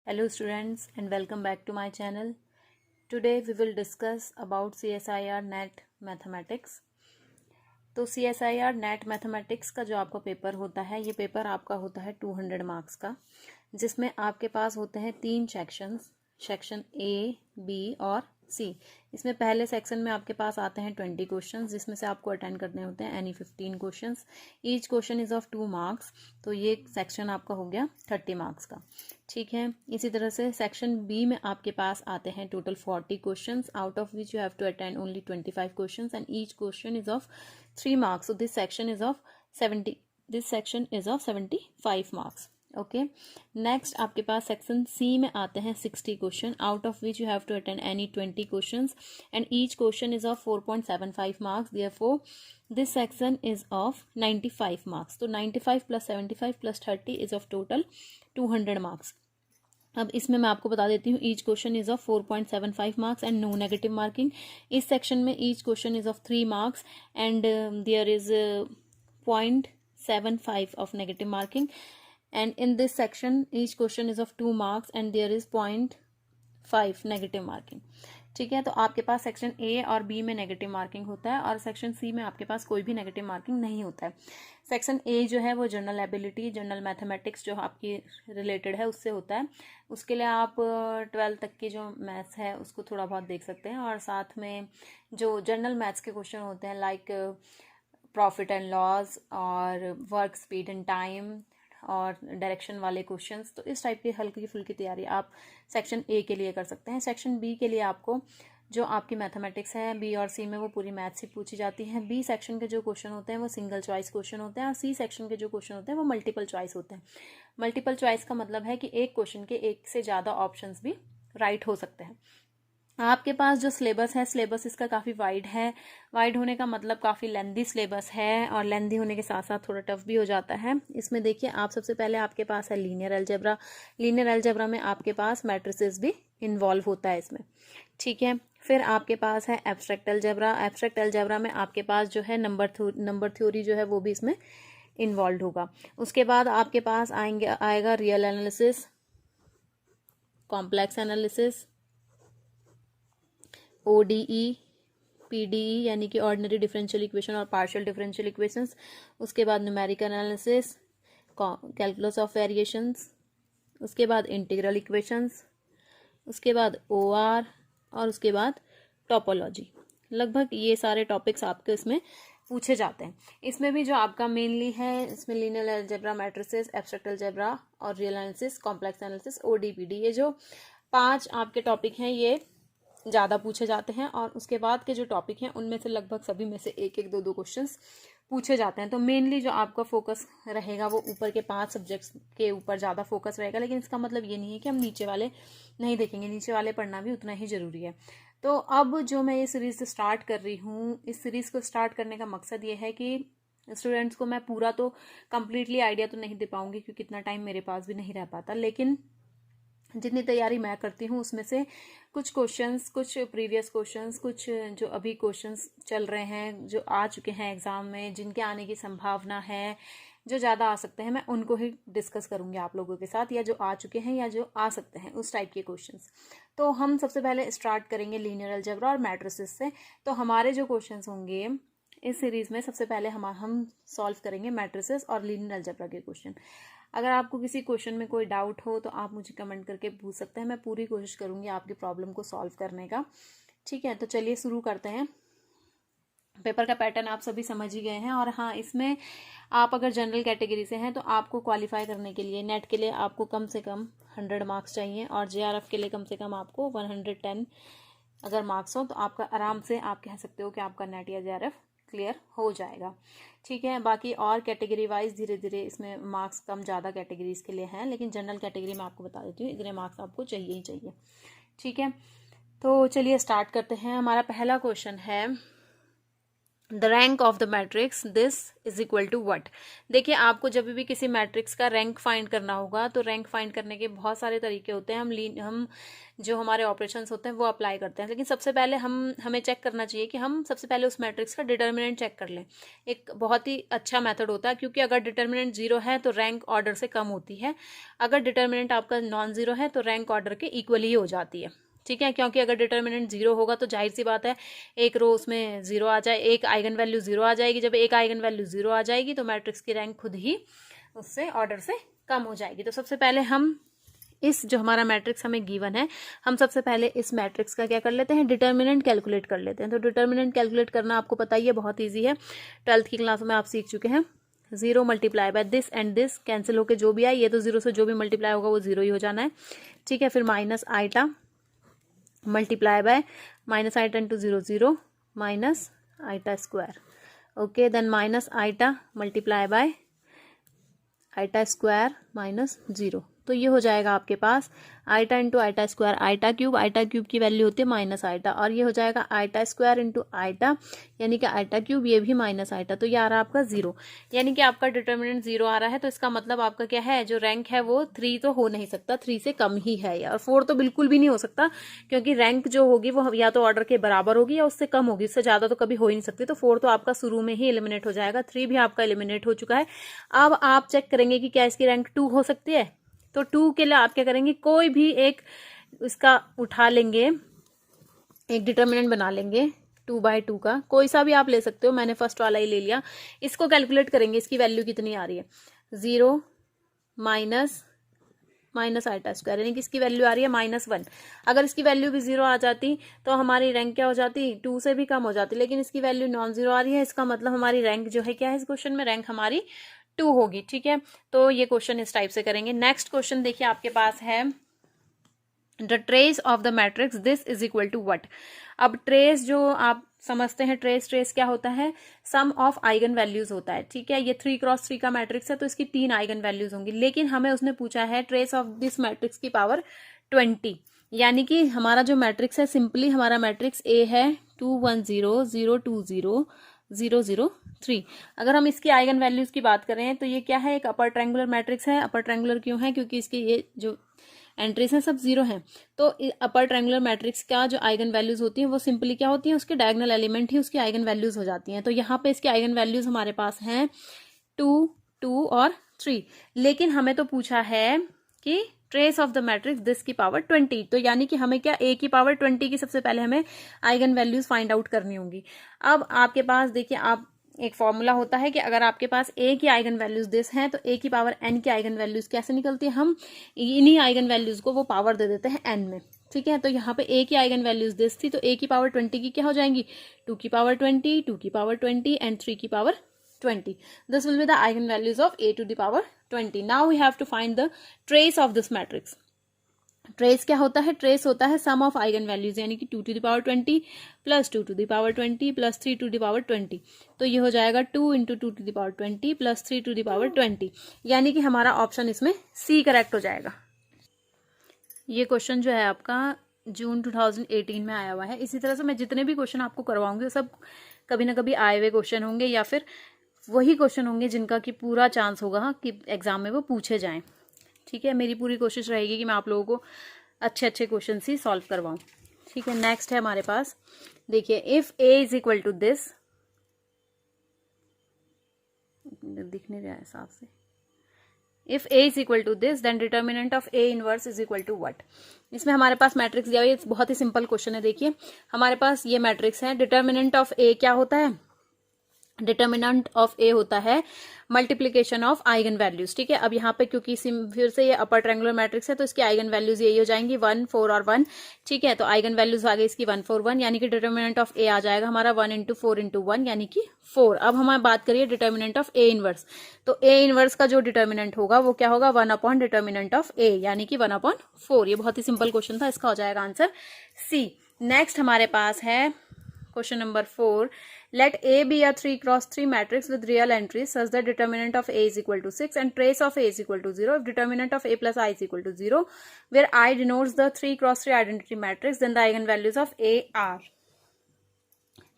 Hello students and welcome back to my channel. Today we will discuss about CSIR NET Mathematics. तो CSIR NET Mathematics का जो आपका paper होता है, ये पेपर आपका होता है 200 मार्क्स का, जिसमें आपके पास होते हैं 3 सेक्शंस, सेक्शन A, B और C। इसमें पहले सेक्शन में आपके पास आते हैं 20 क्वेश्चंस, जिसमें से आपको अटेंड करने होते हैं any 15 questions. Each question is of 2 marks, तो ये सेक्शन आपका हो गया 30 मार्क्स का। ठीक है, इसी तरह से सेक्शन बी में आपके पास आते हैं total 40 questions, out of which you have to attend only 25 questions and each question is of 3 marks. So this section is of 75 marks. Okay, next आपके पास सेक्शन सी में आते हैं 60 question, out of which you have to attend any 20 questions and each question is of 4.75 marks. Therefore this section is of 95 marks. तो 95 plus 75 plus 30 is of total 200 marks. अब इसमें मैं आपको बता देती हूँ, each question is of 4.75 marks and no negative marking. इस section में each question is of 3 marks and there is 0.75 of negative marking. And in this section each question is of 2 marks and there is 0.5 negative marking. ठीक है, तो आपके पास section A और B में negative marking होता है और सेक्शन सी में आपके पास कोई भी नेगेटिव मार्किंग नहीं होता है। सेक्शन ए जो है वो जनरल एबिलिटी, जनरल मैथमेटिक्स जो आपकी रिलेटेड है उससे होता है। उसके लिए आप 12th तक की जो मैथ्स है उसको थोड़ा बहुत देख सकते हैं और साथ में जो जनरल मैथ्स के क्वेश्चन होते हैं लाइक प्रॉफिट एंड लॉस और वर्क स्पीड एंड टाइम और डायरेक्शन वाले क्वेश्चंस, तो इस टाइप की हल्की फुल्की तैयारी आप सेक्शन ए के लिए कर सकते हैं। सेक्शन बी के लिए आपको जो आपकी मैथमेटिक्स है बी और सी में वो पूरी मैथ्स ही पूछी जाती है। बी सेक्शन के जो क्वेश्चन होते हैं वो सिंगल चॉइस क्वेश्चन होते हैं और सी सेक्शन के जो क्वेश्चन होते हैं वो मल्टीपल चॉइस होते हैं। मल्टीपल चॉइस का मतलब है कि एक क्वेश्चन के एक से ज़्यादा ऑप्शंस भी राइट हो सकते हैं। आपके पास जो सिलेबस है, सिलेबस इसका काफ़ी वाइड है। वाइड होने का मतलब काफ़ी लेंदी सिलेबस है और लेंदी होने के साथ साथ थोड़ा टफ भी हो जाता है। इसमें देखिए, आप सबसे पहले आपके पास है लीनियर अलजेब्रा। लीनियर अलजेब्रा में आपके पास मैट्रिसेस भी इन्वॉल्व होता है इसमें। ठीक है, फिर आपके पास है एब्स्ट्रैक्ट अलजेब्रा। एब्स्ट्रैक्ट अलजेब्रा में आपके पास जो है नंबर थ्योरी जो है वो भी इसमें इन्वॉल्व होगा। उसके बाद आपके पास आएगा real analysis, complex analysis, ODE, PDE यानी कि ऑर्डिनरी डिफरेंशियल इक्वेशन और पार्शियल डिफरेंशियल इक्वेशंस। उसके बाद numerical analysis, calculus of variations, उसके बाद इंटीग्रल इक्वेशंस, उसके बाद OR और उसके बाद टोपोलॉजी। लगभग ये सारे टॉपिक्स आपके इसमें पूछे जाते हैं। इसमें भी जो आपका मेनली है, इसमें linear algebra, matrices, abstract algebra और real analysis, complex analysis, ODPD, ये जो 5 आपके टॉपिक हैं ये ज़्यादा पूछे जाते हैं और उसके बाद के जो टॉपिक हैं उनमें से लगभग सभी में से एक एक 2 क्वेश्चंस पूछे जाते हैं। तो मेनली जो आपका फोकस रहेगा वो ऊपर के 5 सब्जेक्ट्स के ऊपर ज़्यादा फोकस रहेगा, लेकिन इसका मतलब ये नहीं है कि हम नीचे वाले नहीं देखेंगे, नीचे वाले पढ़ना भी उतना ही ज़रूरी है। तो अब जो मैं ये सीरीज़ स्टार्ट कर रही हूँ, इस सीरीज़ को स्टार्ट करने का मकसद ये है कि स्टूडेंट्स को मैं पूरा तो कम्प्लीटली आइडिया तो नहीं दे पाऊँगी क्योंकि इतना टाइम मेरे पास भी नहीं रह पाता, लेकिन जितनी तैयारी मैं करती हूँ उसमें से कुछ क्वेश्चंस, कुछ प्रीवियस क्वेश्चंस, कुछ जो अभी क्वेश्चंस चल रहे हैं, जो आ चुके हैं एग्ज़ाम में, जिनके आने की संभावना है, जो ज़्यादा आ सकते हैं, मैं उनको ही डिस्कस करूँगी आप लोगों के साथ, या जो आ चुके हैं या जो आ सकते हैं उस टाइप के क्वेश्चंस। तो हम सबसे पहले स्टार्ट करेंगे लीनियर अलजेब्रा और मैट्रिसेस से। तो हमारे जो क्वेश्चंस होंगे इस सीरीज़ में, सबसे पहले हम सॉल्व करेंगे मैट्रिसेस और लीनियर अलजेब्रा के क्वेश्चन। अगर आपको किसी क्वेश्चन में कोई डाउट हो तो आप मुझे कमेंट करके पूछ सकते हैं, मैं पूरी कोशिश करूंगी आपकी प्रॉब्लम को सॉल्व करने का। ठीक है, तो चलिए शुरू करते हैं। पेपर का पैटर्न आप सभी समझ ही गए हैं। और हाँ, इसमें आप अगर जनरल कैटेगरी से हैं तो आपको क्वालिफाई करने के लिए नेट के लिए आपको कम से कम 100 मार्क्स चाहिए और JRF के लिए कम से कम आपको 110 अगर मार्क्स हो तो आपका आराम से आप कह सकते हो कि आपका नेट या JRF क्लियर हो जाएगा। ठीक है, बाकी और कैटेगरी वाइज धीरे धीरे इसमें मार्क्स कम ज़्यादा कैटेगरीज के लिए हैं, लेकिन जनरल कैटेगरी में आपको बता देती हूँ इतने मार्क्स आपको चाहिए ही चाहिए। ठीक है, तो चलिए स्टार्ट करते हैं। हमारा पहला क्वेश्चन है the rank of the matrix this is equal to what. देखिए, आपको जब भी किसी मैट्रिक्स का रैंक फाइंड करना होगा तो रैंक फाइंड करने के बहुत सारे तरीके होते हैं। हम जो हमारे ऑपरेशंस होते हैं वो अप्लाई करते हैं, लेकिन सबसे पहले हमें चेक करना चाहिए कि हम सबसे पहले उस मैट्रिक्स का डिटर्मिनेंट चेक कर लें। एक बहुत ही अच्छा मेथड होता है, क्योंकि अगर डिटर्मिनेंट जीरो है तो रैंक ऑर्डर से कम होती है, अगर डिटर्मिनेंट आपका नॉन जीरो है तो रैंक ऑर्डर के इक्वली हो जाती है। ठीक है, क्योंकि अगर डिटर्मिनेंट जीरो होगा तो जाहिर सी बात है एक रो उसमें जीरो आ जाए, एक आइगन वैल्यू जीरो आ जाएगी। जब एक आइगन वैल्यू जीरो आ जाएगी तो मैट्रिक्स की रैंक खुद ही उससे ऑर्डर से कम हो जाएगी। तो सबसे पहले हम इस जो हमारा मैट्रिक्स हमें गिवन है, हम सबसे पहले इस मैट्रिक्स का क्या कर लेते हैं, डिटर्मिनेंट कैलकुलेट कर लेते हैं। तो डिटर्मिनेंट कैलकुलेट करना आपको पता ही है, बहुत ईजी है, 12th की क्लास में आप सीख चुके हैं। 0 multiply by this and this cancel होकर जो भी आए, ये तो जीरो से जो भी मल्टीप्लाई होगा वो जीरो ही हो जाना है। ठीक है, फिर minus eta multiply by minus eta into zero zero minus eta square. Okay, then minus eta multiply by eta square minus zero. तो ये हो जाएगा आपके पास eta into eta square eta cube की वैल्यू होती है माइनस आइटा, और ये हो जाएगा आइटा स्क्वायर इंटू आइटा यानी कि आइटा क्यूब, ये भी माइनस आइटा। तो ये आ रहा है आपका जीरो, यानी कि आपका डिटर्मिनेंट जीरो आ रहा है। तो इसका मतलब आपका क्या है, जो रैंक है वो 3 तो हो नहीं सकता, 3 से कम ही है, और 4 तो बिल्कुल भी नहीं हो सकता, क्योंकि रैंक जो होगी वो या तो ऑर्डर के बराबर होगी या उससे कम होगी, इससे ज्यादा तो कभी हो ही नहीं सकती। तो 4 तो आपका शुरू में ही एलिमिनेट हो जाएगा, 3 भी आपका एलिमिनेट हो चुका है। अब आप चेक करेंगे कि क्या इसकी रैंक 2 हो सकती है। तो 2 के लिए आप क्या करेंगे, कोई भी एक इसका उठा लेंगे, एक डिटर्मिनेंट बना लेंगे 2/2 का, कोई सा भी आप ले सकते हो, मैंने फर्स्ट वाला ही ले लिया। इसको कैलकुलेट करेंगे, इसकी वैल्यू कितनी आ रही है, 0 माइनस आइटा स्क्वायर, यानी कि इसकी वैल्यू आ रही है -1। अगर इसकी वैल्यू भी 0 आ जाती तो हमारी रैंक क्या हो जाती, 2 से भी कम हो जाती, लेकिन इसकी वैल्यू नॉन जीरो आ रही है, इसका मतलब हमारी रैंक जो है क्या है, इस क्वेश्चन में रैंक हमारी 2 होगी। ठीक है, तो ये क्वेश्चन इस टाइप से करेंगे। नेक्स्ट क्वेश्चन देखिए आपके पास है, the trace of the matrix this is equal to what. अब ट्रेस जो आप समझते हैं, ट्रेस क्या होता है, सम ऑफ आइगन वैल्यूज होता है। ठीक है, ये 3x3 का मैट्रिक्स है तो इसकी 3 आइगन वैल्यूज होंगी, लेकिन हमें उसने पूछा है ट्रेस ऑफ दिस मैट्रिक्स की पावर 20, यानी कि हमारा जो मैट्रिक्स है, सिंपली हमारा मैट्रिक्स ए है 2 1 0 0 2 0 0 0 3। अगर हम इसकी आइगन वैल्यूज की बात करें तो ये क्या है, एक अपर ट्रायंगुलर मैट्रिक्स है। अपर ट्रायंगुलर क्यों है, क्योंकि इसकी ये जो एंट्रीज हैं सब जीरो हैं। तो अपर ट्रायंगुलर मैट्रिक्स का जो आइगन वैल्यूज होती हैं वो सिंपली क्या होती हैं, उसके डायगोनल एलिमेंट ही उसकी आइगन वैल्यूज हो जाती हैं। तो यहाँ पे इसकी आइगन वैल्यूज हमारे पास हैं 2 2 और 3, लेकिन हमें तो पूछा है कि trace of the matrix this की पावर 20। तो यानी कि हमें क्या, ए की पावर 20 की सबसे पहले हमें आइगन वैल्यूज फाइंड आउट करनी होंगी। अब आपके पास देखिए, आप एक फॉर्मूला होता है कि अगर आपके पास ए की आइगन वैल्यूज दिस हैं तो ए की पावर एन की आइगन वैल्यूज कैसे निकलती है, हम इन्हीं आइगन वैल्यूज को वो पावर दे देते हैं एन में। ठीक है, तो यहाँ पे ए की आइगन वैल्यूज दिस थी, तो ए की पावर 20 की क्या हो जाएंगी, 2 की पावर 20, 2 की पावर 20 एंड 3 की power 20। This will be the eigen values of A to the power 20। Now we have to find the trace of this matrix. Trace क्या होता है, ट्रेस होता है सम ऑफ आइगन वैल्यूज, यानी कि 2 to the power 20 plus 2 to the power 20 plus 3 to the power 20। तो ये हो जाएगा 2 into 2 to the power 20 plus 3 to the power 20, यानी कि हमारा ऑप्शन इसमें सी करेक्ट हो जाएगा। ये क्वेश्चन जो है आपका जून 2018 में आया हुआ है। इसी तरह से मैं जितने भी क्वेश्चन आपको करवाऊंगी वो सब कभी ना कभी आए हुए क्वेश्चन होंगे, या फिर वही क्वेश्चन होंगे जिनका कि पूरा चांस होगा कि एग्जाम में वो पूछे जाएं। ठीक है, मेरी पूरी कोशिश रहेगी कि मैं आप लोगों को अच्छे अच्छे क्वेश्चन ही सॉल्व करवाऊं। ठीक है, नेक्स्ट है हमारे पास, देखिए if A is equal to this, दिख नहीं रहा है साफ से, if A is equal to this then determinant of A inverse is equal to what. इसमें हमारे पास मैट्रिक्स दिया हुआ है, बहुत ही सिंपल क्वेश्चन है। देखिए हमारे पास ये मैट्रिक्स है, डिटर्मिनेंट ऑफ ए क्या होता है, डिटर्मिनेंट ऑफ ए होता है मल्टीप्लीकेशन ऑफ आइगन वैल्यूज। ठीक है, अब यहाँ पे क्योंकि फिर से ये अपर ट्रायंगुलर मैट्रिक्स है तो इसकी आइगन वैल्यूज यही हो जाएंगी 1 4 और 1। ठीक है, तो आइगन वैल्यूज आ गई इसकी 1 4 1, यानी कि डिटर्मिनेंट ऑफ ए आ जाएगा हमारा 1 इंटू 4 इंटू 1 यानी कि 4। अब हमारी बात करिए डिटर्मिनेंट ऑफ ए इनवर्स, तो ए इनवर्स का जो डिटर्मिनेंट होगा वो क्या होगा, 1 अपॉन डिटर्मिनेंट ऑफ ए यानी कि 1 अपॉन 4। ये बहुत ही सिंपल क्वेश्चन था, इसका हो जाएगा आंसर सी। नेक्स्ट हमारे पास है question number 4, let A be a 3x3 matrix with real entries such that determinant of A is equal to 6 and trace of A is equal to 0 if determinant of A plus I is equal to 0, where I denotes the 3x3 identity matrix, then the eigenvalues of A are।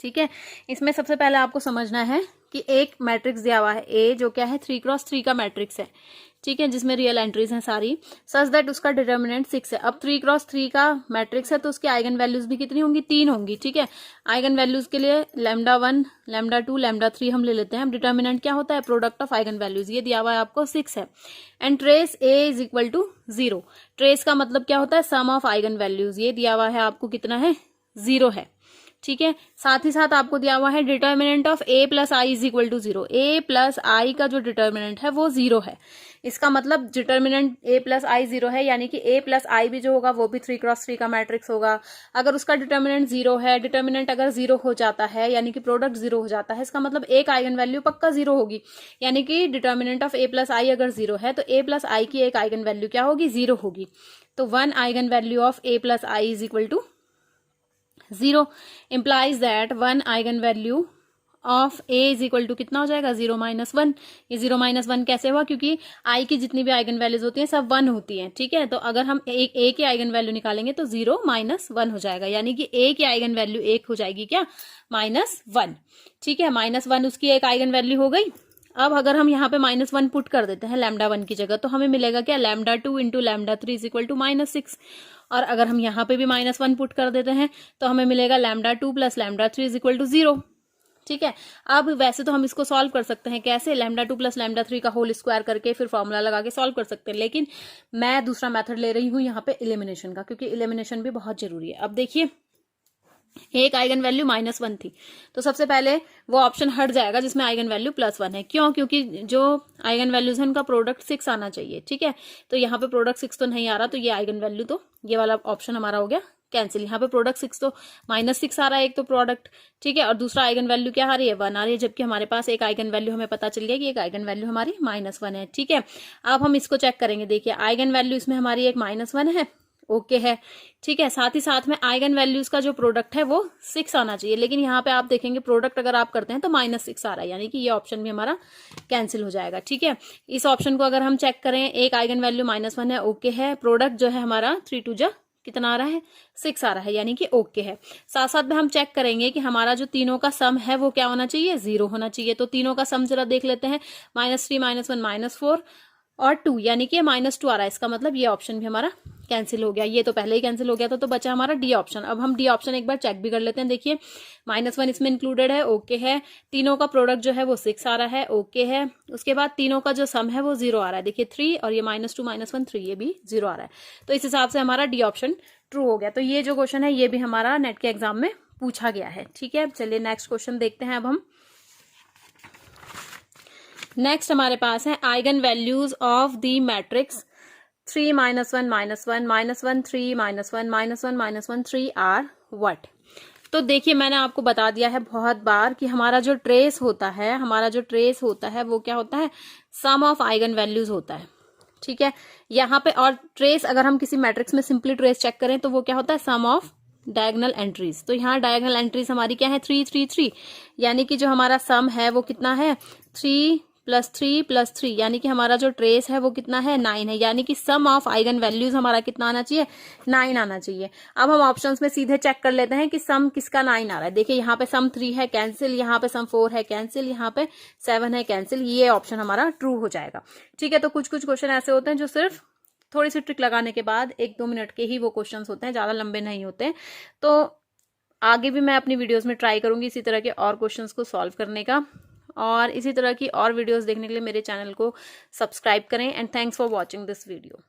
ठीक है। इसमें सबसे पहले आपको समझना है कि एक मैट्रिक्स दिया हुआ है ए, जो क्या है 3x3 का मैट्रिक्स है, ठीक है, जिसमें रियल एंट्रीज हैं सारी, सच दैट उसका डिटर्मिनेंट 6 है। अब 3x3 का मैट्रिक्स है तो उसकी आइगन वैल्यूज भी कितनी होंगी, 3 होंगी, ठीक है। आइगन वैल्यूज के लिए λ1, λ2, λ3 हम ले लेते हैं। अब डिटर्मिनेंट क्या होता है, प्रोडक्ट ऑफ आइगन वैल्यूज, ये दिया हुआ है आपको 6 है। And trace A is equal to 0। Trace का मतलब क्या होता है, सम ऑफ आइगन वैल्यूज, ये दिया हुआ है आपको कितना है, 0 है, ठीक है। साथ ही साथ आपको दिया हुआ है determinant of a plus I is equal to 0। a plus I का जो डिटर्मिनेंट है वो 0 है। इसका मतलब डिटर्मिनेंट a प्लस आई 0 है, यानी कि a प्लस आई भी जो होगा वो भी 3x3 का मैट्रिक्स होगा। अगर उसका डिटर्मिनेंट 0 है, डिटर्मिनेंट अगर 0 हो जाता है यानी कि प्रोडक्ट 0 हो जाता है, इसका मतलब एक आइगन वैल्यू पक्का 0 होगी। यानी कि डिटर्मिनेंट ऑफ a प्लस आई अगर 0 है तो a प्लस आई की एक आइगन वैल्यू क्या होगी, 0 होगी। तो 1 eigen value of a plus I is equal to 0 implies that 1 eigen value of a is equal to कितना हो जाएगा, 0 माइनस 1। ये 0 माइनस 1 कैसे हुआ, क्योंकि i की जितनी भी आइगन वैल्यूज होती हैं सब 1 होती हैं, ठीक है। तो अगर हम एक a की आइगन वैल्यू निकालेंगे तो 0 माइनस 1 हो जाएगा, यानी कि a की आइगन वैल्यू 1 हो जाएगी क्या, -1, ठीक है। -1 उसकी एक आइगन वैल्यू हो गई। अब अगर हम यहाँ पे -1 पुट कर देते हैं λ1 की जगह, तो हमें मिलेगा क्या, λ2 इंटू λ3 इज इक्वल टू -6। और अगर हम यहाँ पे भी -1 पुट कर देते हैं तो हमें मिलेगा λ2 प्लस λ3 इज इक्वल टू 0, ठीक है। अब वैसे तो हम इसको सॉल्व कर सकते हैं, कैसे, λ2 प्लस λ3 का होल स्क्वायर करके फिर फॉर्मूला लगा के सॉल्व कर सकते हैं, लेकिन मैं दूसरा मेथड ले रही हूँ यहाँ पे एलिमिनेशन का, क्योंकि एलिमिनेशन भी बहुत जरूरी है। अब देखिए, एक आइगन वैल्यू -1 थी, तो सबसे पहले वो ऑप्शन हट जाएगा जिसमें आइगन वैल्यू +1 है। क्यों, क्योंकि जो आइगन वैल्यूज है उनका प्रोडक्ट 6 आना चाहिए, ठीक है। तो यहाँ पे प्रोडक्ट 6 तो नहीं आ रहा, तो ये आइगन वैल्यू, तो ये वाला ऑप्शन हमारा हो गया कैंसिल। यहाँ पे प्रोडक्ट 6 तो -6 आ रहा है एक तो प्रोडक्ट, ठीक है, और दूसरा आइगन वैल्यू क्या आ रही है, 1 आ रही है, जबकि हमारे पास एक आइगन वैल्यू हमें पता चल गया कि एक आइगन वैल्यू हमारी -1 है, ठीक है। अब हम इसको चेक करेंगे, देखिए आइगन वैल्यू इसमें हमारी एक -1 है, ओके है, ठीक है। साथ ही साथ में आइगन वैल्यूज का जो प्रोडक्ट है वो 6 आना चाहिए, लेकिन यहाँ पे आप देखेंगे प्रोडक्ट अगर आप करते हैं तो -6 आ रहा है, यानी कि ये ऑप्शन भी हमारा कैंसिल हो जाएगा, ठीक है। इस ऑप्शन को अगर हम चेक करें, एक आइगन वैल्यू -1 है, ओके है, प्रोडक्ट जो है हमारा 3 2 जा कितना आ रहा है, 6 आ रहा है, यानी कि ओके है। साथ साथ में हम चेक करेंगे कि हमारा जो तीनों का सम है वो क्या होना चाहिए, 0 होना चाहिए। तो तीनों का सम जरा देख लेते हैं, -3, -1, -4 और 2, यानी कि -2 आ रहा है। इसका मतलब ये ऑप्शन भी हमारा कैंसिल हो गया, ये तो पहले ही कैंसिल हो गया था, तो बचा हमारा डी ऑप्शन। अब हम डी ऑप्शन एक बार चेक भी कर लेते हैं, देखिए -1 इसमें इंक्लूडेड है, ओके है। तीनों का प्रोडक्ट जो है वो 6 आ रहा है, ओके है। उसके बाद तीनों का जो सम है वो 0 आ रहा है, देखिए 3 और ये -2, -1, 3, ये भी 0 आ रहा है। तो इस हिसाब से हमारा डी ऑप्शन ट्रू हो गया। तो ये जो क्वेश्चन है ये भी हमारा नेट के एग्जाम में पूछा गया है, ठीक है। चलिए नेक्स्ट क्वेश्चन देखते हैं अब हम। नेक्स्ट हमारे पास है eigen values of the matrix 3 -1 -1 -1 3 -1 -1 -1 3 are what. तो देखिए मैंने आपको बता दिया है बहुत बार कि हमारा जो ट्रेस होता है, वो क्या होता है, सम ऑफ आइगन वैल्यूज होता है, ठीक है। यहाँ पे और ट्रेस अगर हम किसी मैट्रिक्स में सिंपली ट्रेस चेक करें तो वो क्या होता है, सम ऑफ डायगोनल एंट्रीज। तो यहाँ डायगोनल एंट्रीज हमारी क्या है, 3 3 3, यानी कि जो हमारा सम है वो कितना है, 3 + 3 + 3, यानी कि हमारा जो ट्रेस है वो कितना है, 9 है, यानी कि सम ऑफ आइगन वैल्यूज हमारा कितना आना चाहिए, 9 आना चाहिए। अब हम ऑप्शंस में सीधे चेक कर लेते हैं कि सम किसका 9 आ रहा है। देखिए यहाँ पे सम 3 है, कैंसिल, यहाँ पे सम 4 है, कैंसिल, यहाँ पे 7 है, कैंसिल, ये ऑप्शन हमारा ट्रू हो जाएगा, ठीक है। तो कुछ कुछ क्वेश्चन ऐसे होते हैं जो सिर्फ थोड़ी सी ट्रिक लगाने के बाद 1-2 मिनट के ही वो क्वेश्चंस होते हैं, ज्यादा लंबे नहीं होते। तो आगे भी मैं अपनी वीडियोस में ट्राई करूंगी इसी तरह के और क्वेश्चंस को सॉल्व करने का, और इसी तरह की और वीडियोस देखने के लिए मेरे चैनल को सब्सक्राइब करें। And thanks for watching this video.